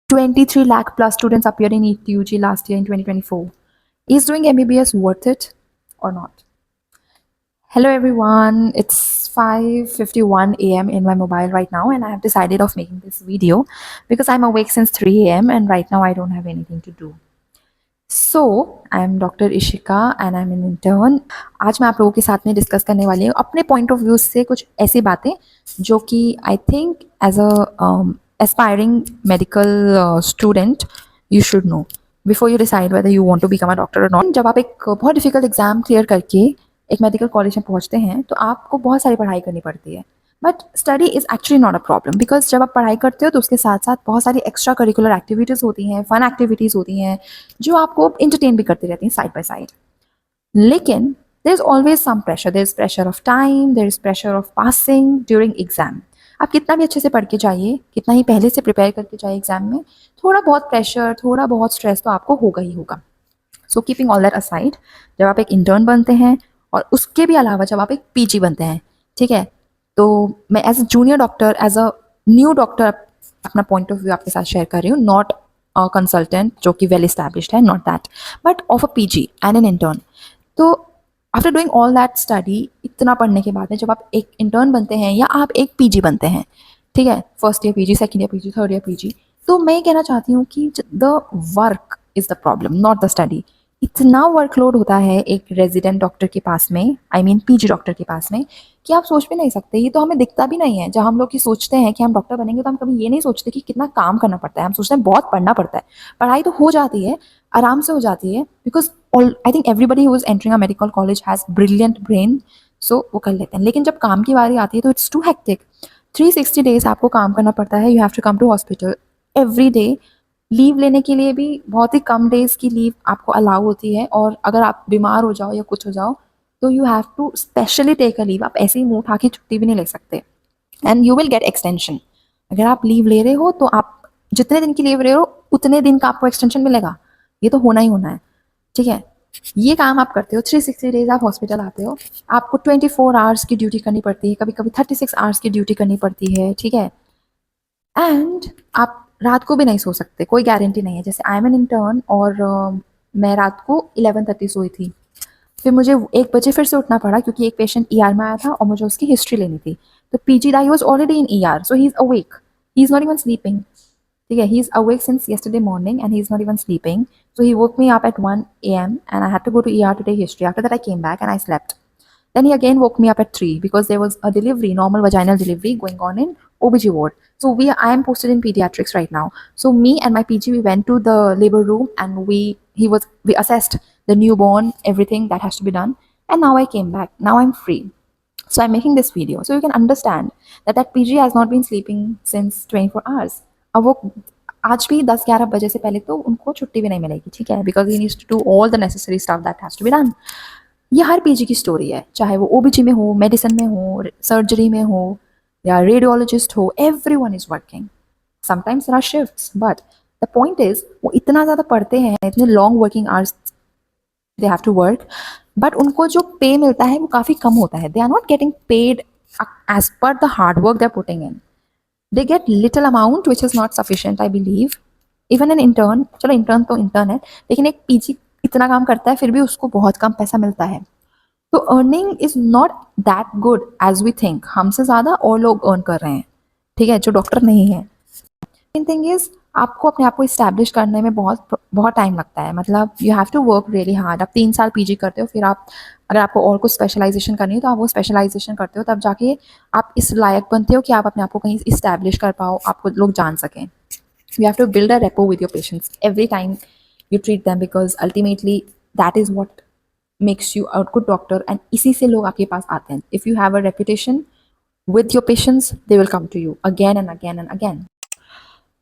23 lakh plus students appeared in NEET UG last year in 2024. Is doing MBBS worth it or not? Hello everyone, it's 5:51 a.m. in my mobile right now, and I have decided of making this video because I'm awake since 3 a.m. and right now I don't have anything to do. So I'm doctor Ishika and I am an intern. आज मैं आप लोगों के साथ में discuss करने वाली हूँ अपने पॉइंट ऑफ व्यू से कुछ ऐसी बातें जो कि I think as a aspiring medical student you should know before you decide whether you want to become a doctor और नॉट. जब आप एक बहुत डिफिकल्ट एग्जाम क्लियर करके एक मेडिकल कॉलेज में पहुँचते हैं तो आपको बहुत सारी पढ़ाई करनी पड़ती है. But study is actually not a problem because जब आप पढ़ाई करते हो तो उसके साथ साथ बहुत सारी एक्स्ट्रा करिकुलर एक्टिविटीज़ होती हैं, फन एक्टिविटीज़ होती हैं जो आपको इंटरटेन भी करती रहती हैं साइड बाय साइड. लेकिन there is always some pressure. There is pressure of time, there is pressure of passing during exam. आप कितना भी अच्छे से पढ़ के जाइए, कितना ही पहले से प्रिपेयर करके जाइए एग्जाम में, थोड़ा बहुत प्रेशर, थोड़ा बहुत स्ट्रेस तो आपको होगा ही होगा. So keeping all that aside, जब आप एक इंटर्न बनते हैं और उसके भी अलावा जब आप एक पीजी बनते हैं, ठीक है, तो मैं as a junior doctor, as a new doctor अपना पॉइंट ऑफ व्यू आपके साथ शेयर कर रही हूँ. नॉट अ कंसल्टेंट जो कि वेल इस्टेब्लिश्ड है, not that, but of a PG and an intern. तो after doing all that study, इतना पढ़ने के बाद में जब आप एक इंटर्न बनते हैं या आप एक पीजी बनते हैं, ठीक है, first year PG, second year PG, third year PG, तो मैं कहना चाहती हूँ कि the work is the problem, not the study. इतना वर्कलोड होता है एक रेजिडेंट डॉक्टर के पास में, आई मीन पीजी डॉक्टर के पास में, कि आप सोच भी नहीं सकते. ये तो हमें दिखता भी नहीं है. जब हम लोग की सोचते हैं कि हम डॉक्टर बनेंगे तो हम कभी ये नहीं सोचते कि कितना काम करना पड़ता है. हम सोचते हैं बहुत पढ़ना पड़ता है. पढ़ाई तो हो जाती है, आराम से हो जाती है, because I think everybody who is entering a medical college has brilliant brain, so वो कर लेते हैं. लेकिन जब काम की बारी आती है तो इट्स टू हेक्टिक. 360 डेज आपको काम करना पड़ता है. You have to come to hospital every day. Leave लेने के लिए भी बहुत ही कम डेज की लीव आपको अलाउ होती है, और अगर आप बीमार हो जाओ या कुछ हो जाओ तो you have to specially take a leave. आप ऐसे ही मुंह उठा के छुट्टी भी नहीं ले सकते, and you will get extension. अगर आप लीव ले रहे हो तो आप जितने दिन की लीव ले रहे हो उतने दिन का आपको एक्सटेंशन मिलेगा. ये तो होना ही होना है, ठीक है. ये काम आप करते हो, 360 डेज आप हॉस्पिटल आते हो, आपको 24 आवर्स की ड्यूटी करनी पड़ती है, कभी कभी 36 आवर्स की ड्यूटी करनी पड़ती है, ठीक है. एंड आप रात को भी नहीं सो सकते, कोई गारंटी नहीं है. जैसे आई एम एन इंटर्न और मैं रात को 11:30 सोई थी. फिर मुझे 1 बजे फिर से उठना पड़ा क्योंकि एक पेशेंट ईआर में आया था और मुझे उसकी हिस्ट्री लेनी थी. तो PG Dai was already in ER, so he is awake, he is not even sleeping, ठीक है. He is awake since yesterday morning and he is not even sleeping. So he woke me up at 1 a.m. and I had to go to ER to take history. After that I came back and I slept. Then he again woke me up at 3 because there was a delivery, normal vaginal delivery going on in OBG ward. So I am posted in pediatrics right now. So me and my PG, we went to the labor room and we assessed the newborn, everything that has to be done. And now I came back. Now I'm free. So I'm making this video so you can understand that PG has not been sleeping since 24 hours. अब वो आज भी 10-11 बजे से पहले तो उनको छुट्टी भी नहीं मिलेगी, ठीक है, because he needs to do all the necessary stuff that has to be done. ये हर पीजी की स्टोरी है, चाहे वो ओबीजी में हो, मेडिसिन में हो, सर्जरी में हो या रेडियोलॉजिस्ट हो, everyone is working. Sometimes there are shifts, but the point is वो इतना ज़्यादा पढ़ते हैं, इतने long working hours they have to work, but उनको जो पे मिलता है वो काफ़ी कम होता है. They are not getting paid as per the hard work they are putting in. They get little amount which is not sufficient, I believe. Even an intern, चलो इंटर्न तो इंटर्न है, लेकिन एक पीजी इतना काम करता है फिर भी उसको बहुत कम पैसा मिलता है. तो earning is not that good as we think. हमसे ज़्यादा और लोग अर्न कर रहे हैं, ठीक है, जो डॉक्टर नहीं है. सेकंड थिंग इज आपको अपने आप को इस्टेब्लिश करने में बहुत बहुत टाइम लगता है. मतलब you have to work really hard. आप 3 साल पीजी करते हो, फिर आप अगर आपको और कुछ स्पेशलाइजेशन करनी है तो आप वो स्पेशलाइजेशन करते हो, तब जाके आप इस लायक बनते हो कि आप अपने आप को कहीं इस्टेब्लिश कर पाओ, आपको लोग जान सकें. You have to build a repo with your patients every time you treat them, because ultimately that is what makes you a good doctor. And इसी से लोग आपके पास आते हैं. If you have a reputation with your patients, they will come to you again and again and again.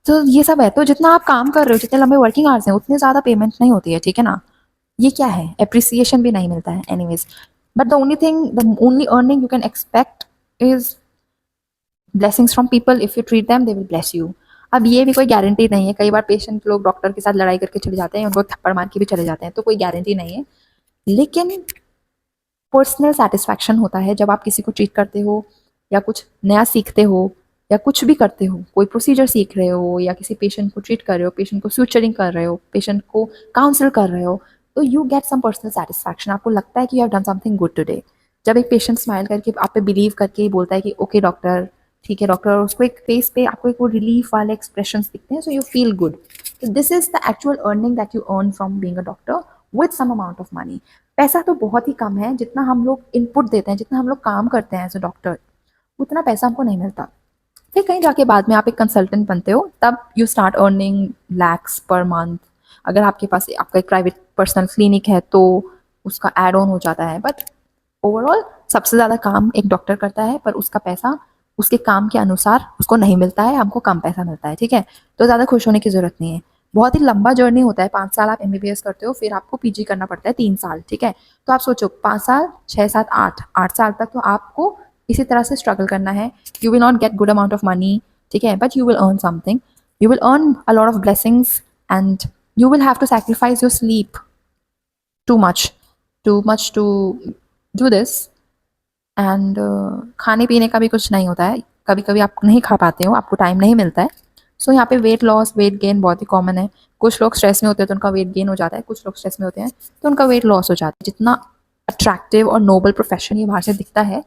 तो ये सब है. तो जितना आप काम कर रहे हो, जितने लंबे वर्किंग आवर्स हैं, उतने ज़्यादा पेमेंट नहीं होती है, ठीक है ना. ये क्या है, एप्रिसिएशन भी नहीं मिलता है. Anyways, but the only earning you can expect is blessings from people. If you treat them, they will bless you. अब ये भी कोई गारंटी नहीं है. कई बार पेशेंट लोग डॉक्टर के साथ लड़ाई करके चले जाते हैं, उनको थप्पड़ मार के भी चले जाते हैं, तो कोई गारंटी नहीं है. लेकिन पर्सनल सेटिस्फैक्शन होता है जब आप किसी को ट्रीट करते हो या कुछ नया सीखते हो, या कुछ भी करते हो, कोई प्रोसीजर सीख रहे हो या किसी पेशेंट को ट्रीट कर रहे हो, पेशेंट को सूचरिंग कर रहे हो, पेशेंट को काउंसिल कर रहे हो, तो you get some personal satisfaction. आपको लगता है कि you have done something good today. जब एक पेशेंट स्माइल करके आप पे बिलीव करके ही बोलता है कि ओके डॉक्टर, ठीक है डॉक्टर, और उसको एक फेस पे आपको एक वो रिलीफ वाले एक्सप्रेशन दिखते हैं, सो यू फील गुड। तो this is the actual earning that you earn from being a doctor with some amount of money. पैसा तो बहुत ही कम है, जितना हम लोग इनपुट देते हैं, जितना हम लोग काम करते हैं एज अ डॉक्टर, उतना पैसा हमको नहीं मिलता। फिर कहीं जाके बाद में आप एक कंसल्टेंट बनते हो, तब you start earning lakhs per month. अगर आपके पास आपका एक प्राइवेट पर्सनल क्लिनिक है तो उसका एड ऑन हो जाता है। बट ओवरऑल सबसे ज़्यादा काम एक डॉक्टर करता है, पर उसका पैसा उसके काम के अनुसार उसको नहीं मिलता है, हमको कम पैसा मिलता है, ठीक है। तो ज़्यादा खुश होने की ज़रूरत नहीं है। बहुत ही लंबा जर्नी होता है, 5 साल आप एमबीबीएस करते हो, फिर आपको पीजी करना पड़ता है 3 साल, ठीक है। तो आप सोचो 5 साल, 6, 7, 8 साल तक तो आपको इसी तरह से स्ट्रगल करना है। You will not get good amount of money, ठीक है, but you will earn something. You will earn a lot of blessings and you will have to sacrifice your sleep too much to do this। And खाने पीने का भी कुछ नहीं होता है, कभी कभी आप नहीं खा पाते हो, आपको टाइम नहीं मिलता है। सो यहाँ पे वेट लॉस वेट गेन बहुत ही कॉमन है। कुछ लोग स्ट्रेस में होते हैं तो उनका वेट गेन हो जाता है, कुछ लोग स्ट्रेस में होते हैं तो उनका वेट लॉस हो जाता है। जितना अट्रैक्टिव और नोबल प्रोफेशन ये बाहर से दिखता है,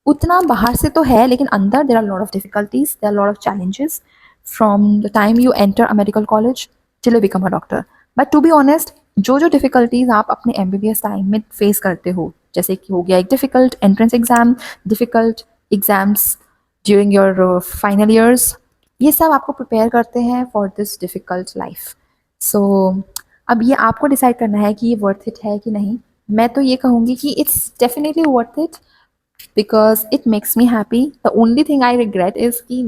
उतना बाहर से तो है, लेकिन अंदर there are lot of difficulties, there are lot of challenges from the time you enter a medical college till you become a doctor. But to be honest, जो जो डिफिकल्टीज आप अपने एमबीबीएस टाइम में फेस करते हो, जैसे कि हो गया एक difficult entrance exam, difficult exams during your final years, ये सब आपको प्रिपेयर करते हैं फॉर दिस डिफिकल्ट लाइफ। सो अब ये आपको डिसाइड करना है कि ये वर्थ इट है कि नहीं। मैं तो ये कहूँगी कि it's definitely worth it because it makes me happy. The only thing I regret is कि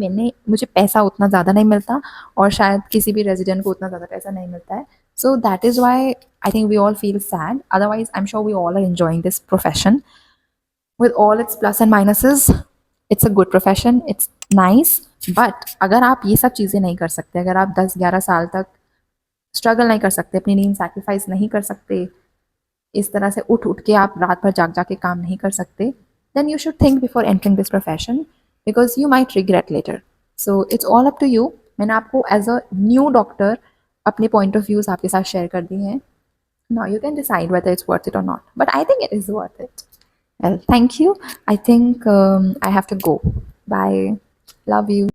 मुझे पैसा उतना ज़्यादा नहीं मिलता, और शायद किसी भी रेजिडेंट को उतना ज़्यादा पैसा नहीं मिलता है। So that is why I think we all feel sad. Otherwise I am sure we all are enjoying this profession with all its plus and minuses। it's a good profession, it's nice। but अगर आप ये सब चीज़ें नहीं कर सकते, अगर आप 10-11 साल तक स्ट्रगल नहीं कर सकते, अपनी नींद सैक्रिफाइस नहीं कर सकते, इस तरह से उठ उठ के आप रात भर जाग जाके काम नहीं कर सकते, then you should think before entering this profession because you might regret later। so it's all up to you। मैंने आपको एज अ न्यू डॉक्टर अपने पॉइंट ऑफ व्यूज आपके साथ शेयर कर दिए हैं। now you can decide whether it's worth it or not, but I think it is worth it। well, thank you। I think I have to go। bye। love you।